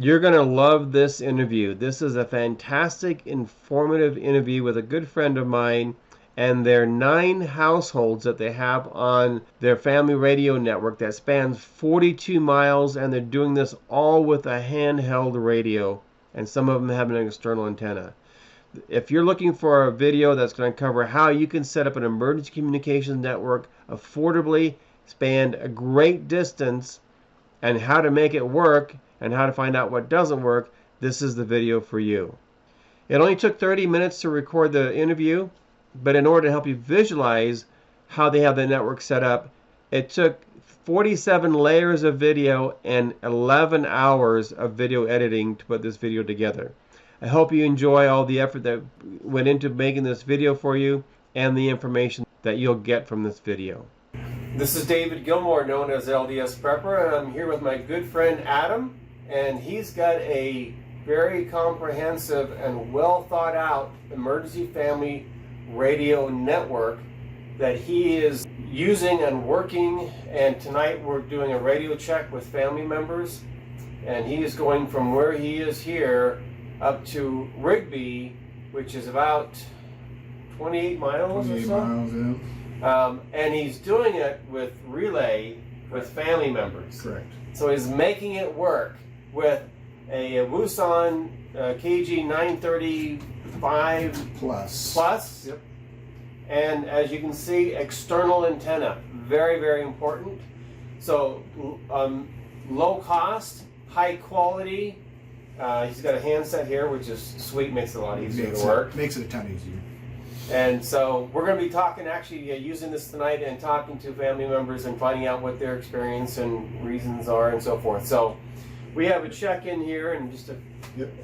You're going to love this interview. This is a fantastic, informative interview with a good friend of mine and their 9 households that they have on their family radio network that spans 42 miles, and they're doing this all with a handheld radio, and some of them have an external antenna. If you're looking for a video that's going to cover how you can set up an emergency communications network affordably, span a great distance, and how to make it work, and how to find out what doesn't work, this is the video for you. It only took 30 minutes to record the interview, but in order to help you visualize how they have the network set up, it took 47 layers of video and 11 hours of video editing to put this video together. I hope you enjoy all the effort that went into making this video for you and the information that you'll get from this video. This is David Gilmore, known as LDS Prepper, and I'm here with my good friend Adam, and he's got a very comprehensive and well thought out emergency family radio network that he is using and working, and tonight we're doing a radio check with family members, and he is going from where he is here up to Rigby, which is about 28 miles or so. Miles, yeah. And he's doing it with relay with family members. Correct. So he's making it work with a Wouxun KG 935 plus. Yep. And as you can see, external antenna, very, very important. So low cost, high quality. He's got a handset here, which is sweet, makes it a lot easier to work. Makes it a ton easier. And so we're going to be talking, actually using this tonight and talking to family members and finding out what their experience and reasons are and so forth. So we have a check-in here in just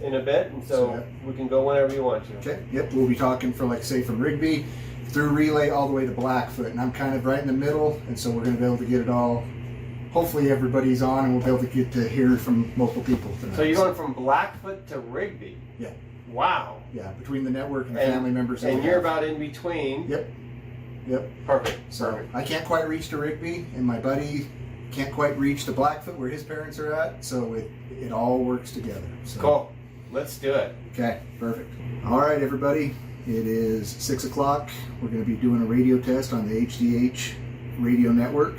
in a bit, and so we can go whenever you want to. Okay, yep, we'll be talking for, like, say, from Rigby through relay all the way to Blackfoot, and I'm kind of right in the middle, and so we're going to be able to get it all. Hopefully everybody's on, and we'll be able to get to hear from multiple people tonight. So you're going from Blackfoot to Rigby? Yeah. Wow. Yeah, between the network and the family members. And you're about in between. Yep. Yep. Perfect. So Perfect. I can't quite reach to Rigby, and my buddy can't quite reach to Blackfoot where his parents are at, so it all works together. So. Cool. Let's do it. Okay, perfect. All right, everybody. It is 6 o'clock. We're going to be doing a radio test on the HDH radio network.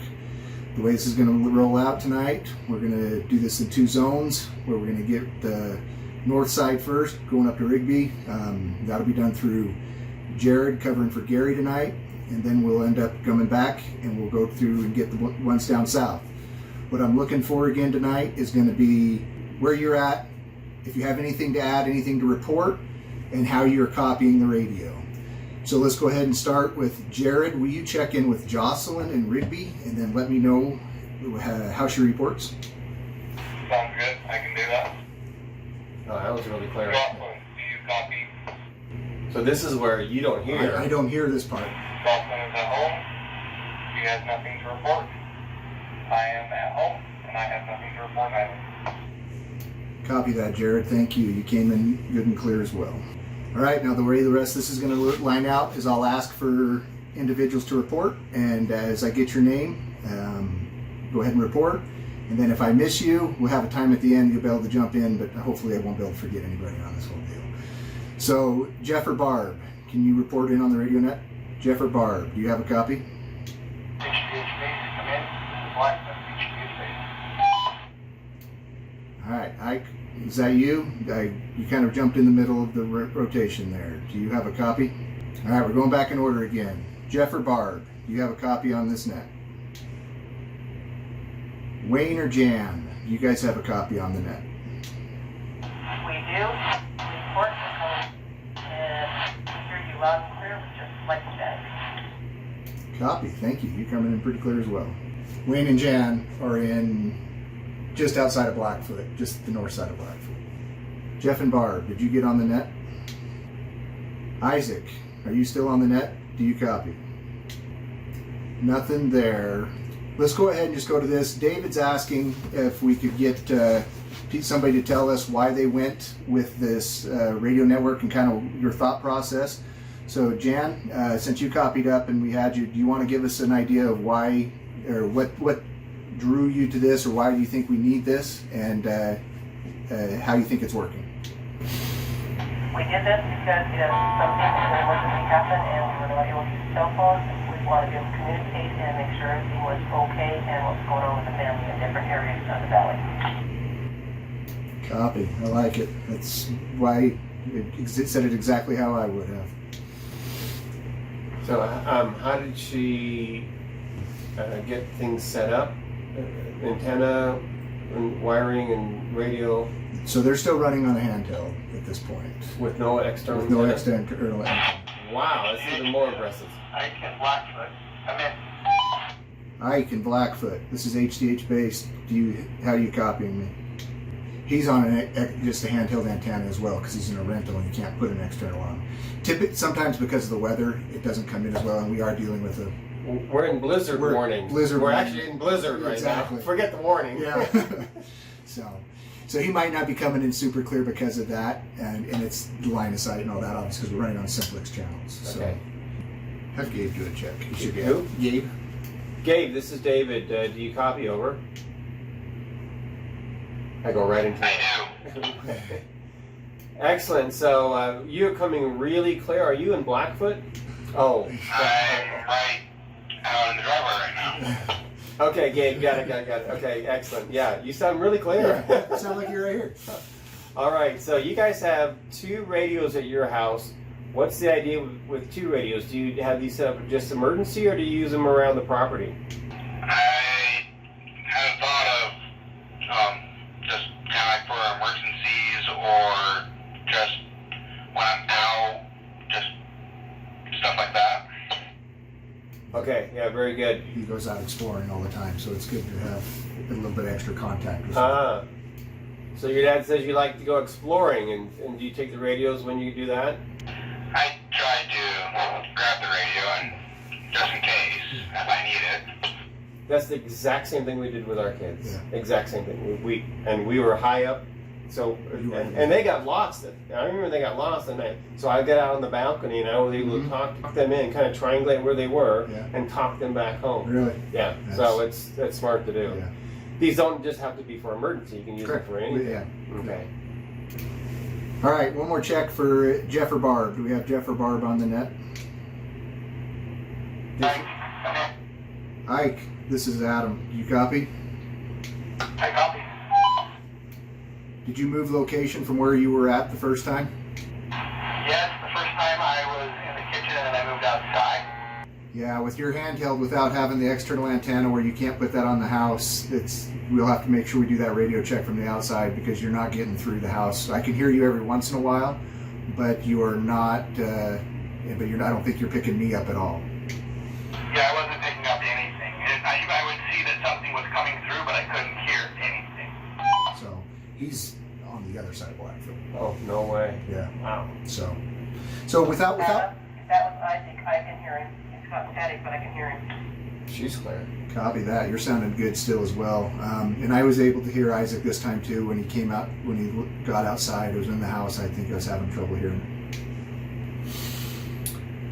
The way this is going to roll out tonight, we're going to do this in 2 zones, where we're going to get the north side first, going up to Rigby. That'll be done through Jared covering for Gary tonight, and then we'll end up coming back and we'll go through and get the ones down south. What I'm looking for again tonight is going to be where you're at, if you have anything to add, anything to report, and how you're copying the radio. So let's go ahead and start with Jared. Will you check in with Jocelyn and Rigby, and then let me know how she reports? Sounds good. I can do that. Oh, that was really clear. Jocelyn, do you copy? So this is where you don't hear. I don't hear this part. Jocelyn is at home. She has nothing to report. I am at home, and I have nothing to report either. Copy that, Jared. Thank you. You came in good and clear as well. All right, now the way the rest of this is going to line out is I'll ask for individuals to report, and as I get your name, go ahead and report. And then if I miss you, we'll have a time at the end. You'll be able to jump in, but hopefully I won't be able to forget anybody on this whole deal. So, Jeff or Barb, can you report in on the radio net? Jeff or Barb, do you have a copy? All right, Ike, is that you? You kind of jumped in the middle of the rotation there. Do you have a copy? All right, we're going back in order again. Jeff or Barb, do you have a copy on this net? Wayne or Jan, do you guys have a copy on the net? We do. Report and hear you loud and clear, but just like that. Copy, thank you. You're coming in pretty clear as well. Wayne and Jan are in just outside of Blackfoot, just the north side of Blackfoot. Jeff and Barb, did you get on the net? Isaac, are you still on the net? Do you copy? Nothing there. Let's go ahead and just go to this. David's asking if we could get somebody to tell us why they went with this radio network and kind of your thought process. So Jan, since you copied up and we had you, do you want to give us an idea of why, or what drew you to this, or why do you think we need this, and how you think it's working. We did this because some things in an emergency happen and we were not able to use cell phones. We wanted to be able to communicate and make sure everything was okay and what was going on with the family in different areas of the valley. Copy. I like it. That's why it said it exactly how I would have. So, how did she get things set up? Antenna, and wiring, and radio. So they're still running on a handheld at this point. With no external. With no antenna? external antenna. Wow, that's even more aggressive. I can Blackfoot. Come in. Ike and Blackfoot. This is HDH based. How are you copying me? He's on just a handheld antenna as well because he's in a rental and you can't put an external on. Sometimes because of the weather, it doesn't come in as well, and we are dealing with a. We're in blizzard warning. We're actually in blizzard right now. Forget the warning. Yeah. So he might not be coming in super clear because of that, and it's the line of sight and all that, obviously, because we're running on simplex channels. Okay. So have Gabe do a check. He should be Who? out. Gabe. Gabe, this is David. Do you copy over? I go right into it. I do. Excellent. So you're coming really clear. Are you in Blackfoot? Oh. I'm right out in the driveway right now. Okay, Gabe. Got it. Okay, excellent. Yeah, you sound really clear. Yeah, sound like you're right here. All right. So you guys have 2 radios at your house. What's the idea with 2 radios? Do you have these set up just emergency, or do you use them around the property? I had thought of just kind of like for emergencies or just when I'm out, just stuff like that. Okay, yeah, very good. He goes out exploring all the time, so it's good to have a little bit extra contact with him. So your dad says you like to go exploring, and do you take the radios when you do that? I try to grab the radio and just in case if I need it. That's the exact same thing we did with our kids. Yeah. Exact same thing. We were high up, so and they got lost. I remember they got lost, so I got out on the balcony and I was able to talk them in, kind of triangulate where they were, and talk them back home. Really? Yeah. So that's smart to do. Yeah. These don't just have to be for emergency. You can use them for anything. Yeah. Okay. All right, one more check for Jeff or Barb. Do we have Jeff or Barb on the net? Ike, this is Adam. You copy? I copy. Did you move location from where you were at the first time? Yes, the first time I was in the kitchen and I moved outside. Yeah, with your handheld without having the external antenna where you can't put that on the house, we'll have to make sure we do that radio check from the outside because you're not getting through the house. I can hear you every once in a while, but you are not, I don't think you're picking me up at all. Yeah, I wasn't picking up anything. I would see that something was coming through, but I couldn't hear anything. So he's on the other side of Blackfoot. Oh, no way. Yeah. Wow. So without. That was Isaac. I can hear him. It's got static, but I can hear him. She's clear. Copy that. You're sounding good still as well. And I was able to hear Isaac this time too when he came out, when he got outside. It was in the house. I think I was having trouble hearing him.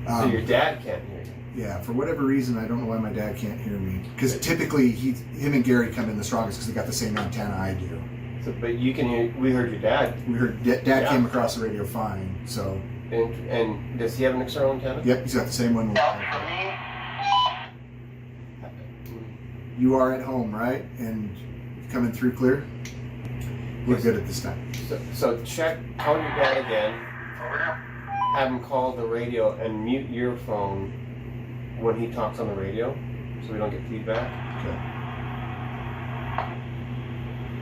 So your dad can't hear you? Yeah, for whatever reason, I don't know why my dad can't hear me. Because typically, him and Gary come in the strongest because they got the same antenna I do. So, but you can hear. We heard your dad. We heard Dad came across the radio fine. So. And does he have an external antenna? Yep, he's got the same one. For me, You are at home, right? And coming through clear? We're good at this time. So call your dad again. over here. Have him call the radio and mute your phone when he talks on the radio, so we don't get feedback. Okay.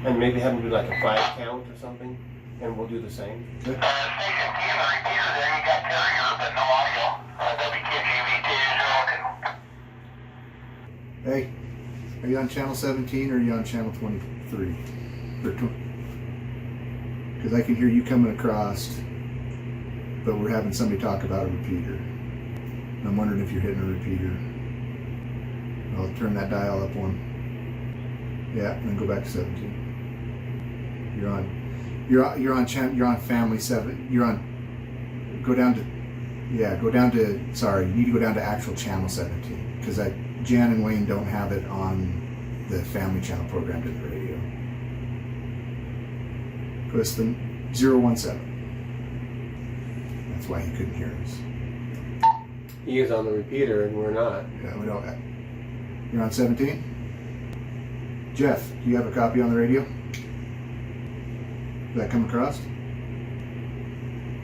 And maybe have him do like a 5 count or something, and we'll do the same. Station T and the repeater there, you got carrier, but no audio. WKGV 2 Hey, are you on channel 17 or are you on channel 23? Because I can hear you coming across, but we're having somebody talk about a repeater. And I'm wondering if you're hitting a repeater. I'll turn that dial up one. Yeah, and then go back to 17. You're on family 7. Go down to sorry, you need to go down to actual channel 17 because Jan and Wayne don't have it on the family channel programmed in the radio. Press the 017. That's why he couldn't hear us. He is on the repeater and we're not. Yeah, we don't. You're on 17? Jeff, do you have a copy on the radio? Did that come across?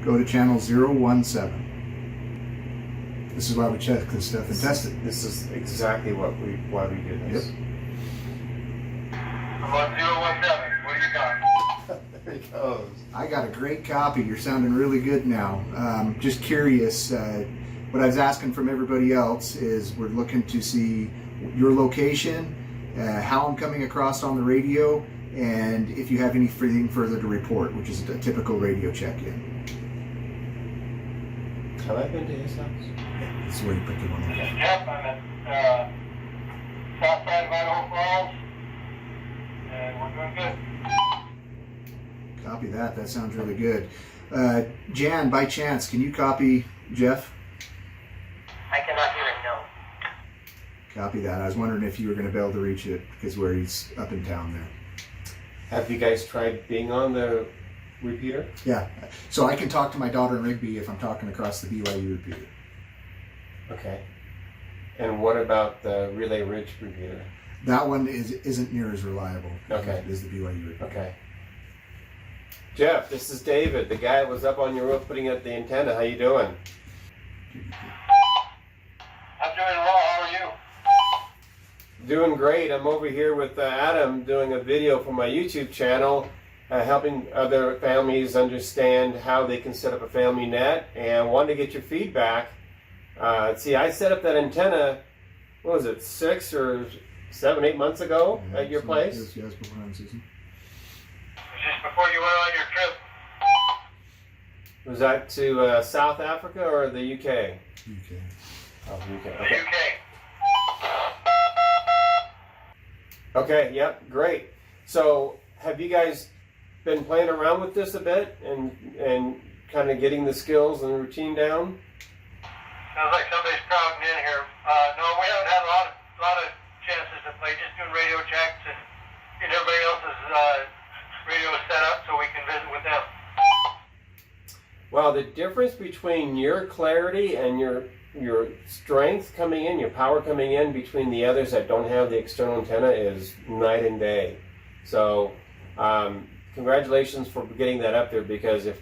Go to channel 017. This is why we check this stuff and test it. This is exactly why we do this. Yep. I'm on 017. What do you got? There he goes. I got a great copy. You're sounding really good now. Just curious, what I was asking from everybody else is we're looking to see your location, how I'm coming across on the radio, and if you have anything further to report, which is a typical radio check-in. Have I been to his house? This is where you put the one. Yep, I'm at south side of Idaho Falls, and we're doing good. Copy that. That sounds really good. Jan, by chance, can you copy Jeff? I cannot hear it, no. Copy that. I was wondering if you were going to be able to reach it because where he's up in town there. Have you guys tried being on the repeater? Yeah. So I can talk to my daughter in Rigby if I'm talking across the BYU repeater. Okay. And what about the Relay Ridge repeater? That one isn't near as reliable Okay. as the BYU repeater. Okay. Jeff, this is David, the guy that was up on your roof putting up the antenna. How you doing? I'm doing well. How are you? Doing great. I'm over here with Adam doing a video for my YouTube channel, helping other families understand how they can set up a family net, and wanted to get your feedback. See, I set up that antenna, what was it, 6 or 7, 8 months ago at your place? Yes, before on season. Just before you went on your trip. Was that to South Africa or the UK? UK. Oh, the UK. The Okay. UK. Okay, yep, great. So, have you guys been playing around with this a bit and kind of getting the skills and the routine down? Sounds like somebody's crowding in here. No, we haven't had a lot of chances to play. Just doing radio checks and getting everybody else's radio set up so we can visit with them. Well, the difference between your clarity and your strength coming in, your power coming in between the others that don't have the external antenna is night and day. So, congratulations for getting that up there, because if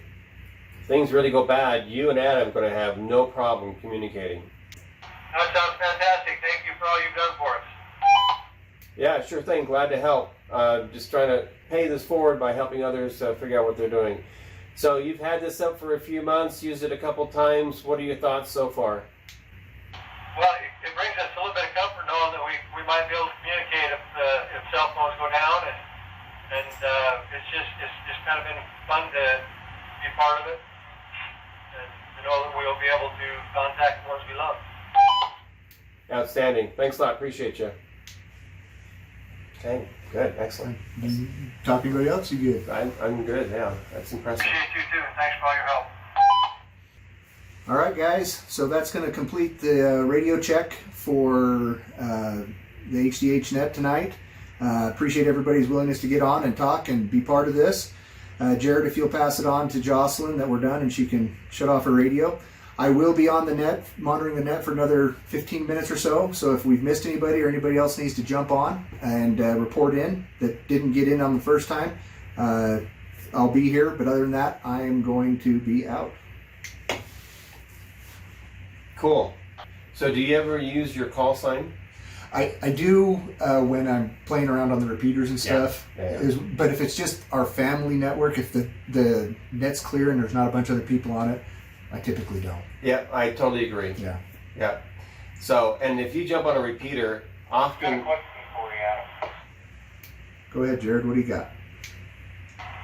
things really go bad, you and Adam are going to have no problem communicating. That sounds fantastic. Thank you for all you've done for us. Yeah, sure thing. Glad to help. Just trying to pay this forward by helping others figure out what they're doing. So you've had this up for a few months, used it a couple times. What are your thoughts so far? Well, it brings us a little bit of comfort knowing that we might be able to communicate if cell phones go down, and it's just kind of been fun to be part of it, and to know that we'll be able to contact the ones we love. Outstanding. Thanks a lot. Appreciate you. Okay, good. Excellent. Talk to anybody else? You good? I'm good, yeah. That's impressive. Appreciate you too. Thanks for all your help. All right, guys. So that's going to complete the radio check for the HDH net tonight. Appreciate everybody's willingness to get on and talk and be part of this. Jared, if you'll pass it on to Jocelyn that we're done and she can shut off her radio. I will be on the net, monitoring the net for another 15 minutes or so. So if we've missed anybody or anybody else needs to jump on and report in that didn't get in on the first time, I'll be here. But other than that, I am going to be out. Cool. So do you ever use your call sign? I do when I'm playing around on the repeaters and stuff. Yeah. But if it's just our family network, if the net's clear and there's not a bunch of other people on it, I typically don't. Yeah, I totally agree. Yeah. Yeah. So, and if you jump on a repeater, Got a often... question for you, Adam. Go ahead, Jared. What do you got?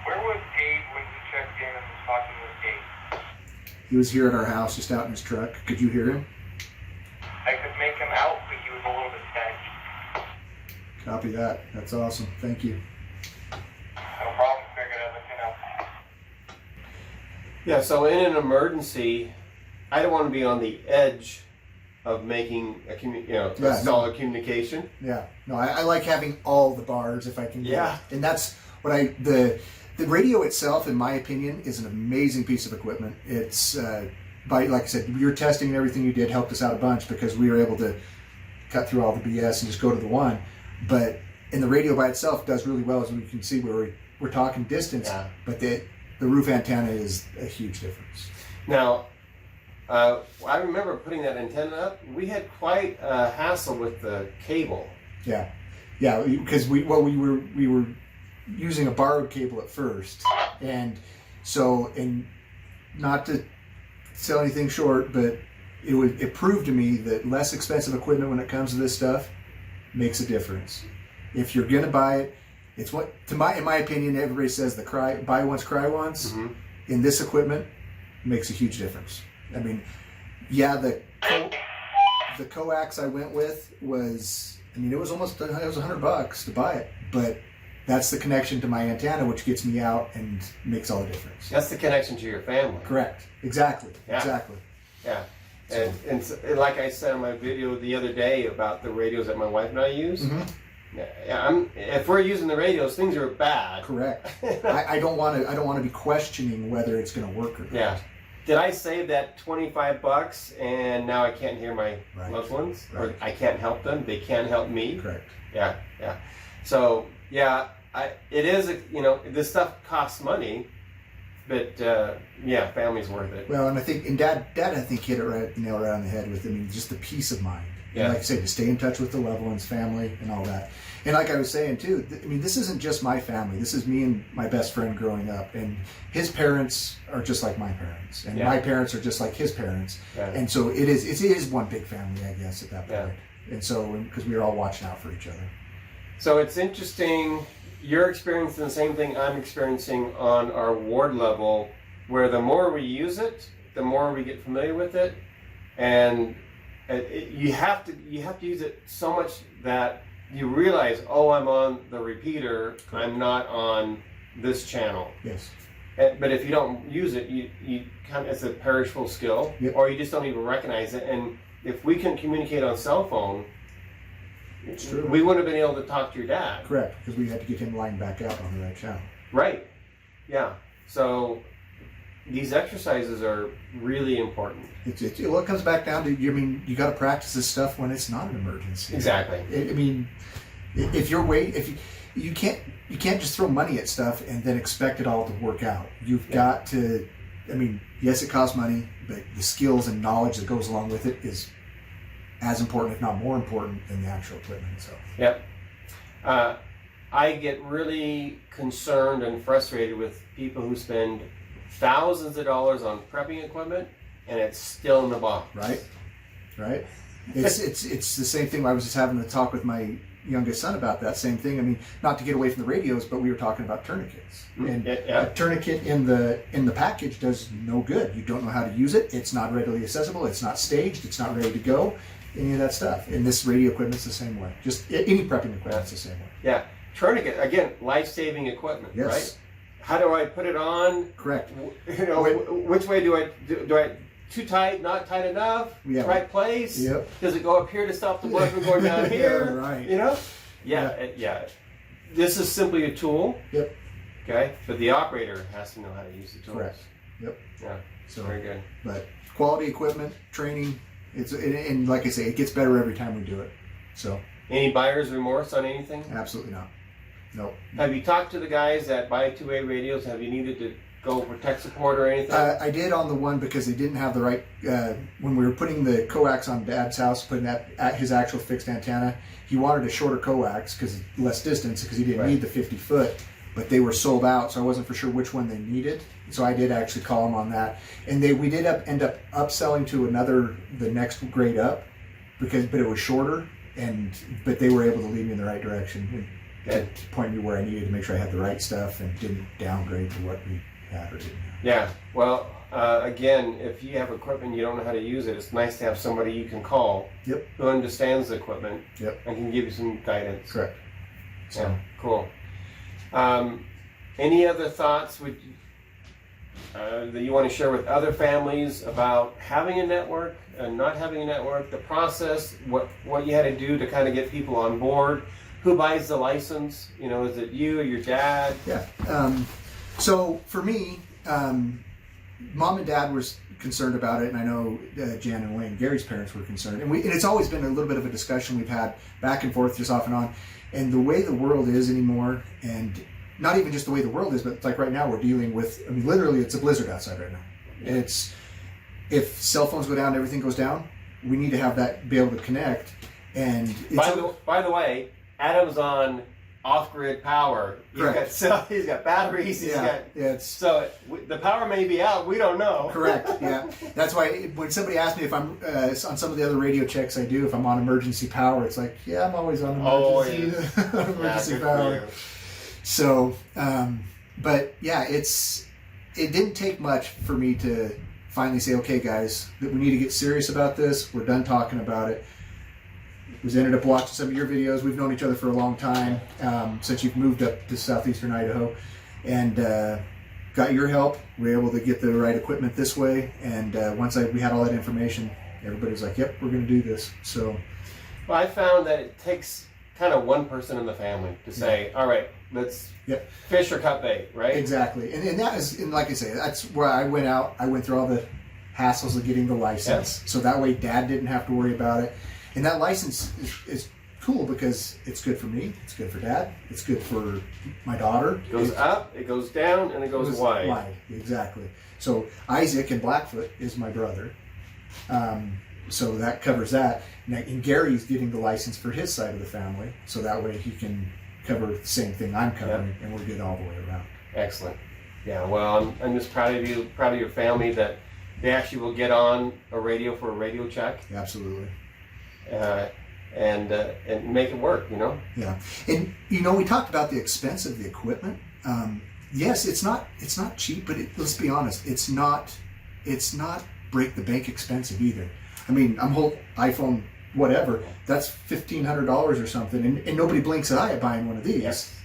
Where was Gabe when you checked in and was talking with Gabe? He was here at our house, just out in his truck. Could you hear him? I could make him out, but he was a little bit sketchy. Copy that. That's awesome. Thank you. No problem. Figured I'd let you know. Yeah, so in an emergency, I don't want to be on the edge of making a solid communication. Yeah. No, I like having all the bars if I can get Yeah. it. And that's what The radio itself, in my opinion, is an amazing piece of equipment. It's like I said, your testing and everything you did helped us out a bunch because we were able to cut through all the BS and just go to the one. But the radio by itself does really well, as we can see where we're talking distance. Yeah. But the roof antenna is a huge difference. Now, I remember putting that antenna up. We had quite a hassle with the cable. Yeah, because we were using a borrowed cable at first, and not to sell anything short, but it proved to me that less expensive equipment when it comes to this stuff makes a difference. If you're gonna buy it, it's what in my opinion, everybody says buy once, cry once. Mm-hmm. In this equipment, makes a huge difference. I mean, yeah, the Coax I went with was, I mean, it was $100 to buy it, but that's the connection to my antenna, which gets me out and makes all the difference. That's the connection to your family. Correct. Exactly. Yeah. Exactly. Yeah. And like I said in my video the other day about the radios that my wife and I use, Mm-hmm. if we're using the radios, things are bad. Correct. I don't want to be questioning whether it's going to work or not. Yeah. Did I save that $25 and now I can't hear my loved ones? Right. Or I can't help them? They can't help me? Correct. Yeah. So, yeah, it is, this stuff costs money, but, family's worth it. Well, and I think, Dad, I think hit it nail right on the head with, I mean, just the peace of mind. Yeah. And like I say, to stay in touch with the loved ones, family, and all that. And like I was saying too, I mean, this isn't just my family. This is me and my best friend growing up, and his parents are just like my parents, and my parents are just like his parents. Yeah. And so it is one big family, I guess, at that point. Yeah. And so because we were all watching out for each other. So it's interesting. You're experiencing the same thing I'm experiencing on our ward level, where the more we use it, the more we get familiar with it, and you have to use it so much that you realize, oh, I'm on the repeater, I'm not on this channel. Yes. But if you don't use it, you kind of, it's a perishable skill, or you just don't even recognize it. And if we can communicate on cell phone, It's true. we wouldn't have been able to talk to your dad. Correct, because we had to get him lined back out on the right channel. Right. Yeah. So these exercises are really important. It comes back down to, I mean, you got to practice this stuff when it's not an emergency. Exactly. I mean, if you can't just throw money at stuff and then expect it all to work out. You've got to, I mean, yes, it costs money, but the skills and knowledge that goes along with it is as important, if not more important, than the actual equipment itself. Yep. I get really concerned and frustrated with people who spend thousands of dollars on prepping equipment and it's still in the box. Right. It's the same thing. I was just having a talk with my youngest son about that same thing. I mean, not to get away from the radios, but we were talking about tourniquets. And a tourniquet in the package does no good. You don't know how to use it. It's not readily accessible. It's not staged. It's not ready to go. Any of that stuff. And this radio equipment's the same way. Just any prepping equipment's the same way. Yeah. Tourniquet, again, life-saving equipment, Yes. right? How do I put it on? Correct. Which way do I too tight, not tight enough, Yeah. right place? Yep. Does it go up here to stop the blood from going down here? Yeah, right. You know? Yeah. This is simply a tool. Yep. Okay? But the operator has to know how to use the tools. Correct. Yep. Yeah. So, very good. But quality equipment, training, and like I say, it gets better every time we do it. So. Any buyer's remorse on anything? Absolutely not. Nope. Have you talked to the guys that buy two-way radios? Have you needed to go for tech support or anything? I did on the one because they didn't have the right, when we were putting the coax on Dad's house, putting that at his actual fixed antenna, he wanted a shorter coax because less distance, because he didn't need the 50 foot, but they were sold out, so I wasn't for sure which one they needed. So I did actually call them on that. And we did end up upselling to the next grade up, but it was shorter, but they were able to lead me in the right direction and to point me where I needed to make sure I had the right stuff and didn't downgrade to what we had or didn't have. Yeah, well, again, if you have equipment and you don't know how to use it, it's nice to have somebody you can call who understands the equipment and can give you some guidance. Correct. So. Yeah, cool. Any other thoughts that you want to share with other families about having a network and not having a network, the process, what you had to do to kind of get people on board? Who buys the license? Is it you or your dad? Yeah. So for me, Mom and Dad was concerned about it, and I know Jan and Wayne, Gary's parents, were concerned, and it's always been a little bit of a discussion we've had back and forth, just off and on. And the way the world is anymore, and not even just the way the world is, but like right now we're dealing with, I mean, literally it's a blizzard outside right now. It's, if cell phones go down, everything goes down, we need to have that, be able to connect. And it's by the way, Adam's on off-grid power. Correct. He's got batteries. So the power may be out. We don't know. Correct. Yeah. That's why when somebody asks me if I'm on some of the other radio checks I do, if I'm on emergency power, it's like, yeah, I'm always on emergency power. So, but yeah, it didn't take much for me to finally say, okay, guys, that we need to get serious about this. We're done talking about it. We ended up watching some of your videos. We've known each other for a long time, since you've moved up to southeastern Idaho, and got your help. We were able to get the right equipment this way, and once we had all that information, everybody was like, yep, we're going to do this. So, well, I found that it takes kind of one person in the family to say, all right, let's fish or cut bait, right? Exactly. And that is, and like I say, that's where I went out. I went through all the hassles of getting the license. So that way Dad didn't have to worry about it. And that license is cool because it's good for me, it's good for Dad, it's good for my daughter. It goes up, it goes down, and it goes wide. Wide, exactly. So Isaac in Blackfoot is my brother. So that covers that. And Gary's getting the license for his side of the family, so that way he can cover the same thing I'm covering, and we're good all the way around. Excellent. Yeah, well, I'm just proud of you, proud of your family that they actually will get on a radio for a radio check. Absolutely. And make it work, you know? Yeah. And, you know, we talked about the expense of the equipment. Yes, it's not cheap, but let's be honest, it's not break the bank expensive either. I mean, I'm whole iPhone whatever, that's $1,500 or something, and nobody blinks an eye at buying one of these. Yes.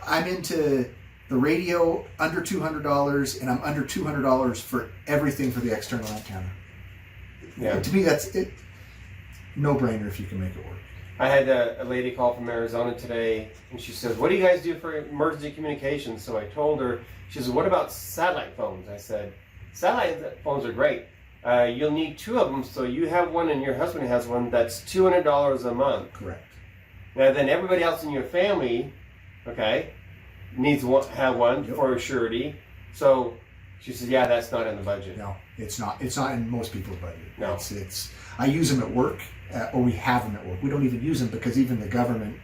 I'm into the radio under $200, and I'm under $200 for everything for the external antenna. Yeah. To me, that's it. No-brainer if you can make it work. I had a lady call from Arizona today, and she says, what do you guys do for emergency communications? So I told her, she says, what about satellite phones? I said, satellite phones are great. You'll need 2 of them, so you have one and your husband has one. That's $200 a month. Correct. Now then everybody else in your family, okay, needs have one for a surety. So she says, yeah, that's not in the budget. No, it's not. It's not in most people's budget. No. It's I use them at work, or we have them at work. We don't even use them because even the government,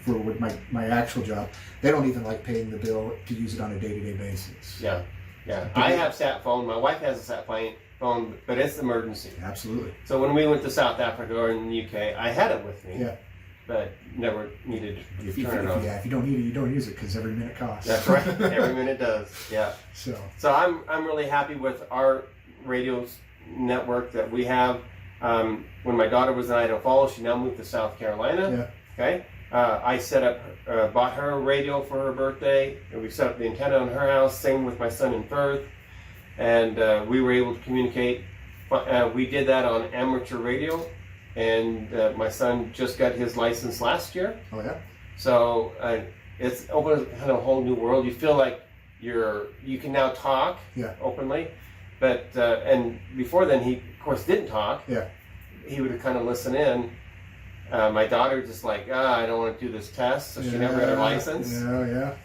for with my actual job, they don't even like paying the bill to use it on a day-to-day basis. Yeah, yeah. I have sat phone. My wife has a sat phone, but it's emergency. Absolutely. So when we went to South Africa or in the UK, I had it with me. Yeah. But never needed to turn it on. Yeah, if you don't need it, you don't use it because every minute costs. That's right. Every minute does. Yeah. So I'm really happy with our radio network that we have. When my daughter was in Idaho Falls, she now moved to South Carolina. Yeah. Okay. I bought her a radio for her birthday, and we set up the antenna on her house. Same with my son in Perth, and we were able to communicate. We did that on amateur radio. And my son just got his license last year. Oh yeah. So it's opened kind of a whole new world. You feel like you can now talk openly, but and before then he of course didn't talk. Yeah. He would kind of listen in. My daughter just like I don't want to do this test, so she never got her license. Yeah.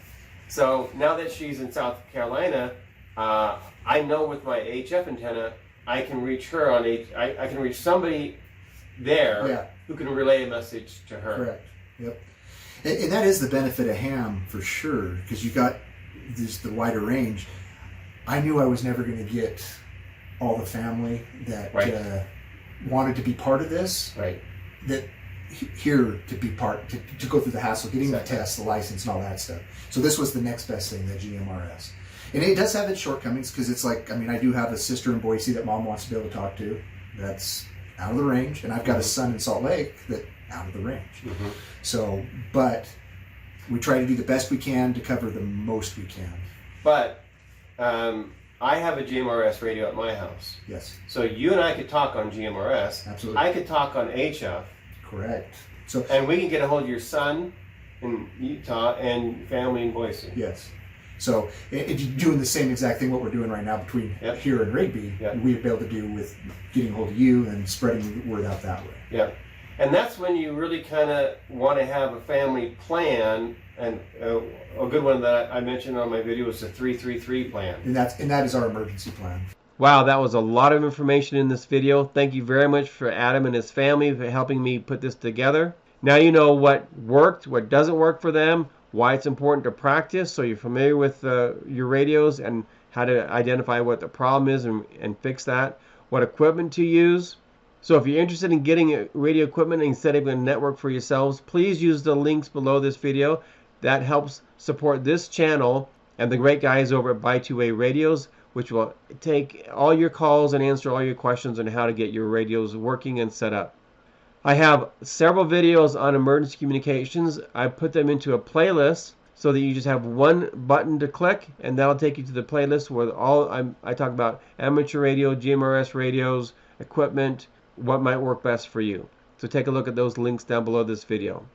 So now that she's in South Carolina, I know with my HF antenna I can reach her on I can reach somebody there who can relay a message to her. Correct. Yep. And that is the benefit of ham for sure, because you got the wider range. I knew I was never going to get all the family that wanted to be part of this. Right. That here to be part to go through the hassle, getting the test, the license, and all that stuff. So this was the next best thing, the GMRS. And it does have its shortcomings because it's like, I mean, I do have a sister in Boise that Mom wants to be able to talk to. That's out of the range, and I've got a son in Salt Lake that out of the range. Mm-hmm. So, but we try to do the best we can to cover the most we can. But I have a GMRS radio at my house. Yes. So you and I could talk on GMRS. Absolutely. I could talk on HF. Correct. So, and we can get a hold of your son in Utah and family in Boise. Yes. So if you're doing the same exact thing what we're doing right now between here and Rigby, we'd be able to do with getting hold of you and spreading the word out that way. Yeah. And that's when you really kind of want to have a family plan. And a good one that I mentioned on my video is the 3-3-3 plan. And that is our emergency plan. Wow, that was a lot of information in this video. Thank you very much for Adam and his family for helping me put this together. Now you know what worked, what doesn't work for them, why it's important to practice so you're familiar with your radios and how to identify what the problem is and fix that, what equipment to use. So if you're interested in getting radio equipment and setting up a network for yourselves, please use the links below this video. That helps support this channel and the great guys over at By2A Radios, which will take all your calls and answer all your questions on how to get your radios working and set up. I have several videos on emergency communications. I put them into a playlist so that you just have one button to click, and that'll take you to the playlist where I talk about amateur radio, GMRS radios, equipment, what might work best for you. So take a look at those links down below this video.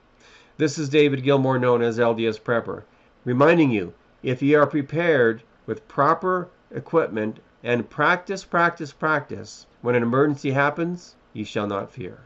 This is David Gilmore, known as LDS Prepper, reminding you, if you are prepared with proper equipment and practice, when an emergency happens, you shall not fear.